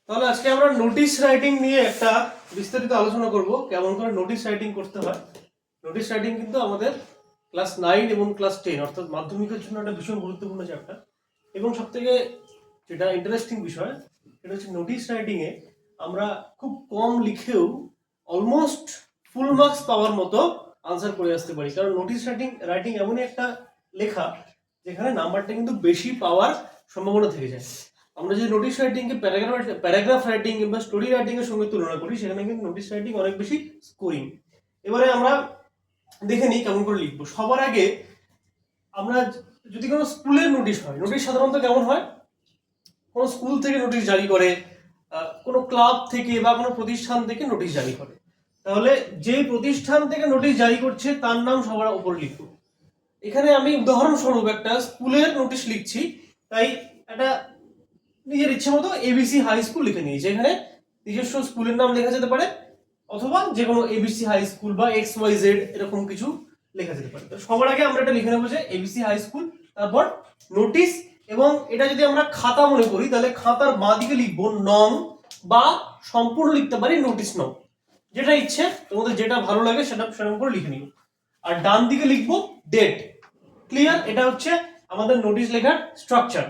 তাহলে আজকে আমরা নোটিশ রাইটিং নিয়ে একটা বিস্তারিত আলোচনা করব, কেমন করে নোটিশ রাইটিং করতে হয়। নোটিশ রাইটিং কিন্তু আমাদের ক্লাস 9 এবং ক্লাস 10 অর্থাৎ মাধ্যমিকের জন্য একটা ভীষণ গুরুত্বপূর্ণ চ্যাপ্টার। এবং সবথেকে যেটা ইন্টারেস্টিং বিষয় সেটা হচ্ছে নোটিশ রাইটিং এ আমরা খুব কম লিখেও অলমোস্ট ফুল মার্কস পাওয়ার মতো আনসার করে আসতে পারি। কারণ নোটিশ রাইটিং এমনই একটা লেখা যেখানে নাম্বারটা কিন্তু বেশি পাওয়ার সম্ভাবনা থেকে যায়। আমরা যদি নোটিশ রাইটিংকে প্যারাগ্রাফ রাইটিং কিংবা স্টোরি রাইটিং এর সঙ্গে তুলনা করি, সেখানে কিন্তু নোটিশ রাইটিং অনেক বেশি স্কোরিং। এবারে আমরা দেখে নিই কেমন করে লিখবো। সবার আগে আমরা যদি কোনো স্কুলের নোটিশ হয়, নোটিশ সাধারণত কেমন হয়, কোনো স্কুল থেকে নোটিশ জারি করে, কোনো ক্লাব থেকে বা কোনো প্রতিষ্ঠান থেকে নোটিশ জারি করে, তাহলে যে প্রতিষ্ঠান থেকে নোটিশ জারি করছে তার নাম সবার উপর লিখবো। এখানে আমি উদাহরণস্বরূপ একটা স্কুলের নোটিশ লিখছি, তাই একটা নিজের ইচ্ছে মতো এবিসি হাই স্কুল লিখে নিয়েছি। এখানে নিজস্ব স্কুলের নাম লেখা যেতে পারে অথবা যে কোনো এবিসি হাই স্কুল বা XYZ এরকম কিছু লেখা যেতে পারে। তো সবার আগে আমরা এটা লিখে নেবো যে এবিসি হাই স্কুল, তারপর নোটিশ। এবং এটা যদি আমরা খাতা মনে করি তাহলে খাতার বাঁ দিকে লিখবো নং, বা সম্পূর্ণ লিখতে পারি নোটিশ নং, যেটা ইচ্ছে তোমাদের যেটা ভালো লাগে সেটা সেরকম করে লিখে নিও। আর ডান দিকে লিখবো ডেট। ক্লিয়ার? এটা হচ্ছে আমাদের নোটিশ লেখার স্ট্রাকচার।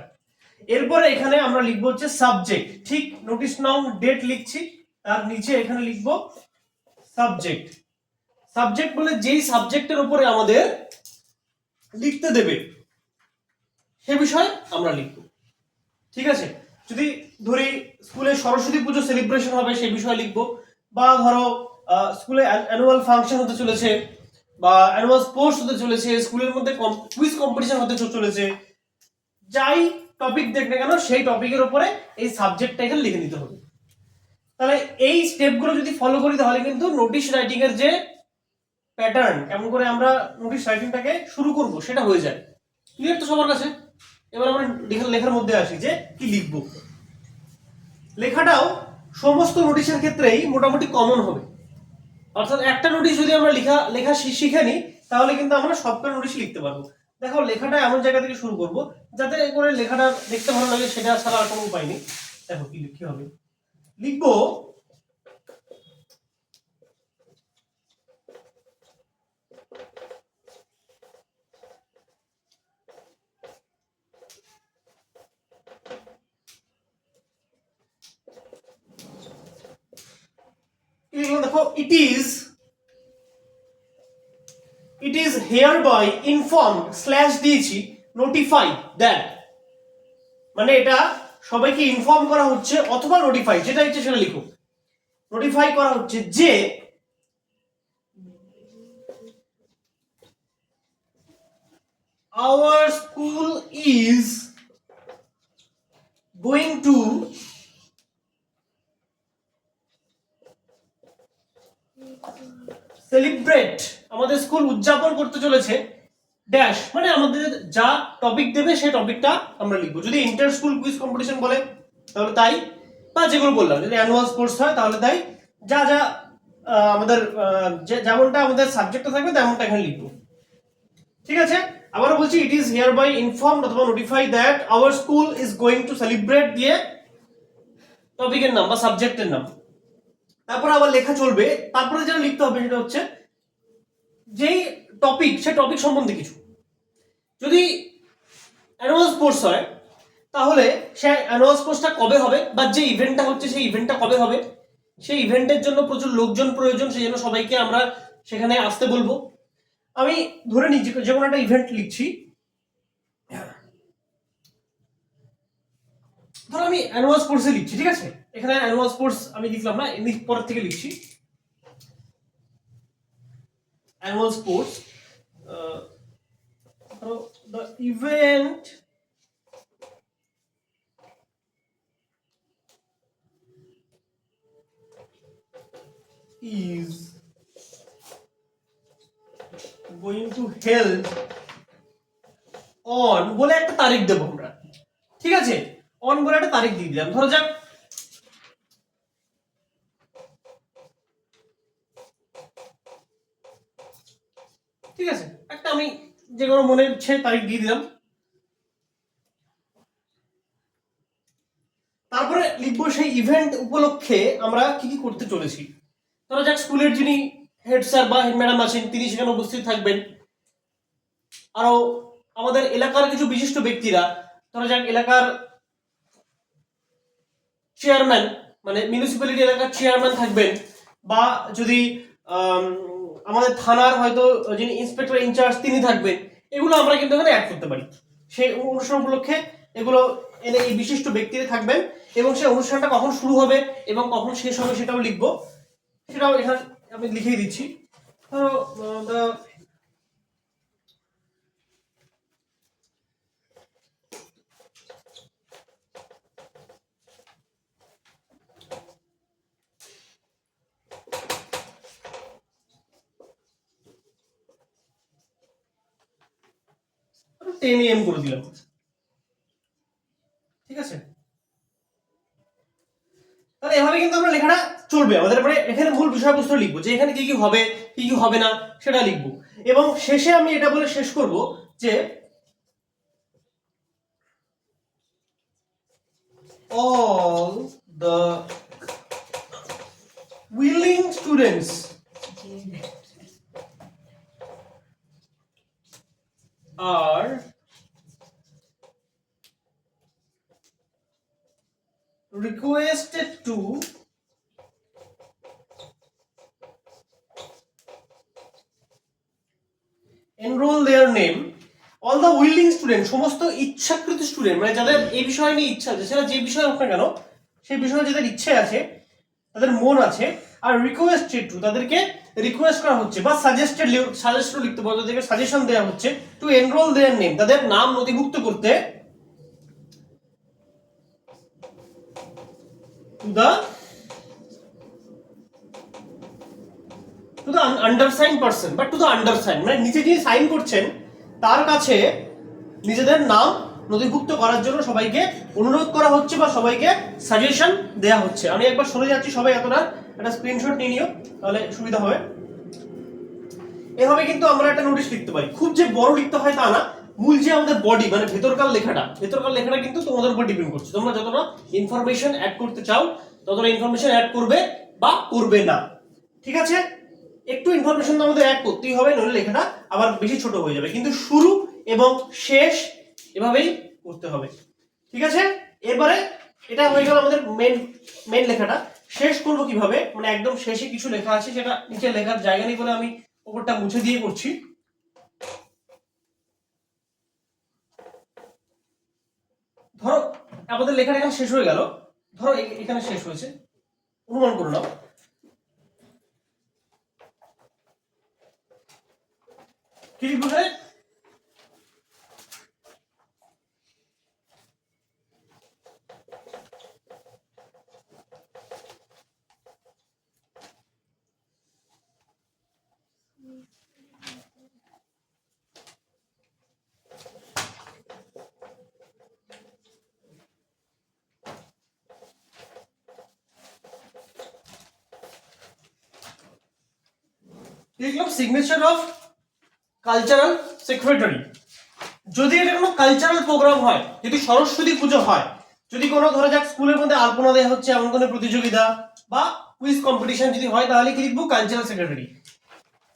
এরপরে এখানে আমরা লিখবো হচ্ছে সাবজেক্ট। ঠিক নোটিশ নং ডেট লিখছি, তার নিচে এখানে লিখবো সাবজেক্ট। সাবজেক্ট বলে যেই সাবজেক্টের উপরে আমাদের লিখতে দেবে সে বিষয়ে আমরা লিখবো। ঠিক আছে? যদি ধরি স্কুলে সরস্বতী পুজো সেলিব্রেশন হবে সেই বিষয়ে লিখবো, বা ধরো স্কুলে অ্যানুয়াল ফাংশন হতে চলেছে বা অ্যানুয়াল স্পোর্টস হতে চলেছে, স্কুলের মধ্যে কুইজ কম্পিটিশন হতে চলেছে, যাই টপিক দেখ না কেন সেই টপিকের উপরে এই সাবজেক্টটা এখানে লিখে নিতে হবে। তাহলে এই স্টেপগুলো যদি ফলো করি তাহলে কিন্তু নোটিশ রাইটিং এর যে প্যাটার্ন, কেমন করে আমরা নোটিশ রাইটিংটাকে শুরু করব সেটা হয়ে যায়। ক্লিয়ার তো সবার কাছে? এবার আমরা লেখার মধ্যে আসি যে কি লিখবো। লেখাটাও সমস্ত নোটিশের ক্ষেত্রেই মোটামুটি কমন হবে। অর্থাৎ একটা নোটিশ যদি আমরা লেখা শিখে নিই তাহলে কিন্তু আমরা সবকটা নোটিশ লিখতে পারবো। দেখো, লেখাটা এমন জায়গা থেকে শুরু করব যাতে করে লেখাটা দেখতে ভালো লাগে, সেটা ছাড়া আর কোনো উপায় নেই। দেখো কি লিখতে হবে। লিখবো দেখো, it is hereby informed slash দিয়েছি নোটিফাই দ্যাট, মানে এটা সবাইকে ইনফর্ম করা হচ্ছে অথবা নোটিফাই, যেটা ইচ্ছে সেটা লিখো। নোটিফাই করা হচ্ছে যে our school is going to celebrate, আমাদের স্কুল উদযাপন করতে চলেছে ড্যাশ, মানে আমাদের যা টপিক দেবে সেই টপিকটা আমরা লিখবো। যদি ইন্টার স্কুল কুইজ কম্পিটিশন বলে তাহলে তাই, বা যেগুলো বললাম যদি অ্যানুয়াল স্পোর্টস হয় তাহলে তাই, যা যা আমাদের যেমনটা আমাদের সাবজেক্টটা থাকবে তেমনটা এখানে লিখবো। ঠিক আছে? আবারও বলছি, ইট ইজ হিয়ারবাই ইনফর্মড অথবা notify that our school is going to celebrate দিয়ে টপিকের নাম বা সাবজেক্টের নাম। তারপরে আবার লেখা চলবে, তারপরে যেটা লিখতে হবে সেটা হচ্ছে যেই টপিক, সে টপিক সম্বন্ধে কিছু। যদি অ্যানুয়াল স্পোর্টস হয় তাহলে সে অ্যানুয়াল স্পোর্টসটা কবে হবে, বা যে ইভেন্টটা হচ্ছে সেই ইভেন্টটা কবে হবে, সেই ইভেন্টের জন্য প্রচুর লোকজন প্রয়োজন, সেই জন্য সবাইকে আমরা সেখানে আসতে বলবো। আমি ধরে নিই যে কোনো একটা ইভেন্ট লিখছি, ধরো আমি অ্যানুয়াল স্পোর্টসে লিখছি। ঠিক আছে? এখানে অ্যানুয়াল স্পোর্টস আমি লিখলাম না, এমনি পরের থেকে লিখছি annual sports. the event is going to held on বলে একটা তারিখ দেবো আমরা। ঠিক আছে? অন বলে একটা তারিখ দিয়ে দিলাম। ধরো যাক ঠিক আছে, একটা আমি যে কোনো মনে ইচ্ছে তারিখ দিয়ে দিলাম। তারপরে লিখবো সেই ইভেন্ট উপলক্ষে আমরা কি কি করতে চলেছি। ধরা যাক স্কুলের যিনি হেড স্যার বা হেড ম্যাডাম আছেন তিনি সেখানে উপস্থিত থাকবেন। আরো আমাদের এলাকার কিছু বিশিষ্ট ব্যক্তিরা, ধরা যাক এলাকার চেয়ারম্যান মানে মিউনিসিপ্যালিটি এলাকার চেয়ারম্যান থাকবেন, বা যদি আমাদের থানার হয়তো যিনি ইন্সপেক্টর ইনচার্জ তিনি থাকবেন। এগুলো আমরা কিন্তু এখানে অ্যাড করতে পারি। সেই অনুষ্ঠান উপলক্ষে এগুলো এনে এই বিশিষ্ট ব্যক্তিরা থাকবেন, এবং সেই অনুষ্ঠানটা কখন শুরু হবে এবং কখন শেষ হবে সেটাও লিখবো। সেটাও এখানে আমি লিখিয়ে দিচ্ছি। ধরো the 10 AM করে দিলাম, ঠিক আছে। তাহলে এভাবে কিন্তু আমরা লেখাটা চলবে আমাদের, মানে এখানে মূল বিষয়বস্তু লিখবো যে এখানে কি কি হবে কি কি হবে না সেটা লিখবো, এবং শেষে আমি এটা বলে শেষ করব যে all the willing students are requested to enroll their name. All the willing student, সমস্ত ইচ্ছাকৃত স্টুডেন্ট, মানে যাদের এই বিষয় নিয়ে ইচ্ছা আছে, সেটা যে বিষয় হোক না কেন সেই বিষয়ে যাদের ইচ্ছে আছে, তাদের মন আছে, আর রিকোয়েস্টেড টু, তাদেরকে রিকোয়েস্ট করা হচ্ছে বা সাজেস্টেড লিখতে পারো, তাদেরকে সাজেশন দেওয়া হচ্ছে টু এনরোল দেয়ার নেম, তাদের নাম নথিভুক্ত করতে to the undersign person, but to the undersign মানে নিচে যিনি সাইন করছেন তার কাছে নিজেদের নাম নথিভুক্ত করার জন্য সবাইকে অনুরোধ করা হচ্ছে বা সবাইকে সাজেশন দেয়া হচ্ছে। আমি একবার সরে যাচ্ছি, সবাই এতটা একটা স্ক্রিনশট নিয়ে নিও, তাহলে সুবিধা হবে। এভাবে কিন্তু আমরা একটা নোটিশ লিখতে পারি, খুব যে বড় লিখতে হয় তা না, মূল যে আমাদের বডি মানে ভেতরকার লেখাটা কিন্তু তোমাদের উপর ডিপেন্ড করছে। তোমরা যতটা ইনফরমেশন অ্যাড করতে চাও ততটা ইনফরমেশন অ্যাড করবে বা করবে না, ঠিক আছে। একটু ইনফরমেশন তো আমাদের অ্যাড করতেই হবে, নইলে লেখাটা আবার বেশি ছোট হয়ে যাবে। কিন্তু শুরু এবং শেষ এভাবেই করতে হবে, ঠিক আছে। এরপরে এটা হয়ে গেল আমাদের মেন লেখাটা। শেষ করব কিভাবে, মানে একদম শেষে কিছু লেখা আছে সেটা নিচে লেখার জায়গা নেই বলে আমি উপরটা মুছে দিয়ে করছি। ধরো আমাদের লেখাটা এখানে শেষ হয়ে গেল, ধরো এখানে শেষ হয়েছে, অনুমান করে নাও। কি লিখবো এখানে? লিখলাম সিগনেচার অফ কালচারাল সেক্রেটারি। যদি এটা কোনো কালচারাল প্রোগ্রাম হয়, যদি সরস্বতী পুজো হয়, যদি কোনো ধরা যাক স্কুলের মধ্যে আলপনা দেওয়া হচ্ছে এমন কোনো প্রতিযোগিতা বা কুইজ কম্পিটিশন যদি হয়, তাহলে কি লিখবো? Cultural secretary.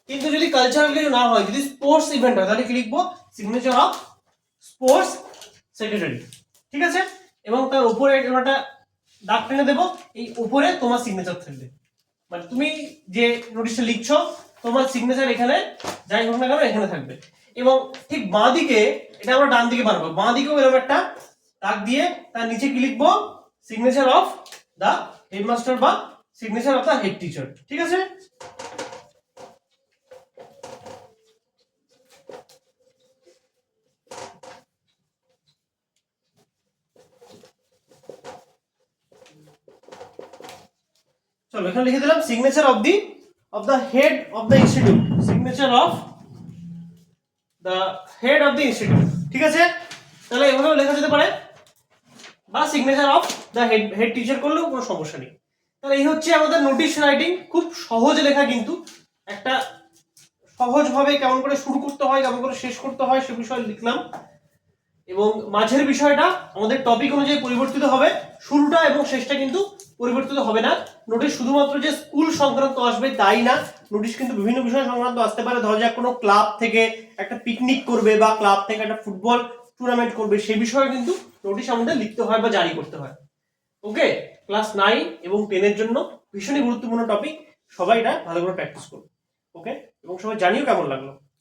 কিন্তু যদি কালচারাল কিছু না হয়, যদি স্পোর্টস ইভেন্ট হয়, তাহলে কি লিখবো? সিগনেচার অফ স্পোর্টস সেক্রেটারি, ঠিক আছে। এবং তার উপরে একটা দাগ টেনে দেবো, এই উপরে তোমার সিগনেচার থাকবে, মানে তুমি যে নোটিশটা লিখছো তোমার সিগনেচার এখানে যাই হোক না কেন এখানে থাকবে। এবং ঠিক বাঁ দিকে, এটা আমরা ডান দিকে বানাবো, বাঁ দিকেও এরকম একটা দাগ দিয়ে তার নিচে কি লিখবো? সিগনেচার অফ দা হেডমাস্টার বা signature of the head teacher, ঠিক আছে। চলো এখানে লিখে দিলাম signature of the head of the institute, signature of the head of the institute, ঠিক আছে। তাহলে এভাবে লেখা যেতে পারে, বা signature of the head teacher করলেও কোনো সমস্যা নেই। তাহলে এই হচ্ছে আমাদের নোটিশ রাইটিং, খুব সহজ লেখা, কিন্তু একটা সহজভাবে কেমন করে শুরু করতে হয় কেমন করে শেষ করতে হয় সে বিষয়ে লিখলাম। এবং মাঝের বিষয়টা আমাদের টপিক অনুযায়ী পরিবর্তিত হবে। শুরুটা এবং শেষটা কিন্তু পরিবর্তিত হবে না। নোটিশ শুধুমাত্র যে স্কুল সংক্রান্ত আসবে তাই না, নোটিশ কিন্তু বিভিন্ন বিষয় সংক্রান্ত আসতে পারে। ধরা যাক কোনো ক্লাব থেকে একটা পিকনিক করবে বা ক্লাব থেকে একটা ফুটবল টুর্নামেন্ট করবে, সেই বিষয়ে কিন্তু নোটিশ আমাদের লিখতে হয় বা জারি করতে হয়। ওকে, ক্লাস 9 এবং 10 এর জন্য ভীষণই গুরুত্বপূর্ণ টপিক, সবাই এটা ভালো করে প্র্যাকটিস করবে। ওকে, এবং সবাই জানিও কেমন লাগলো।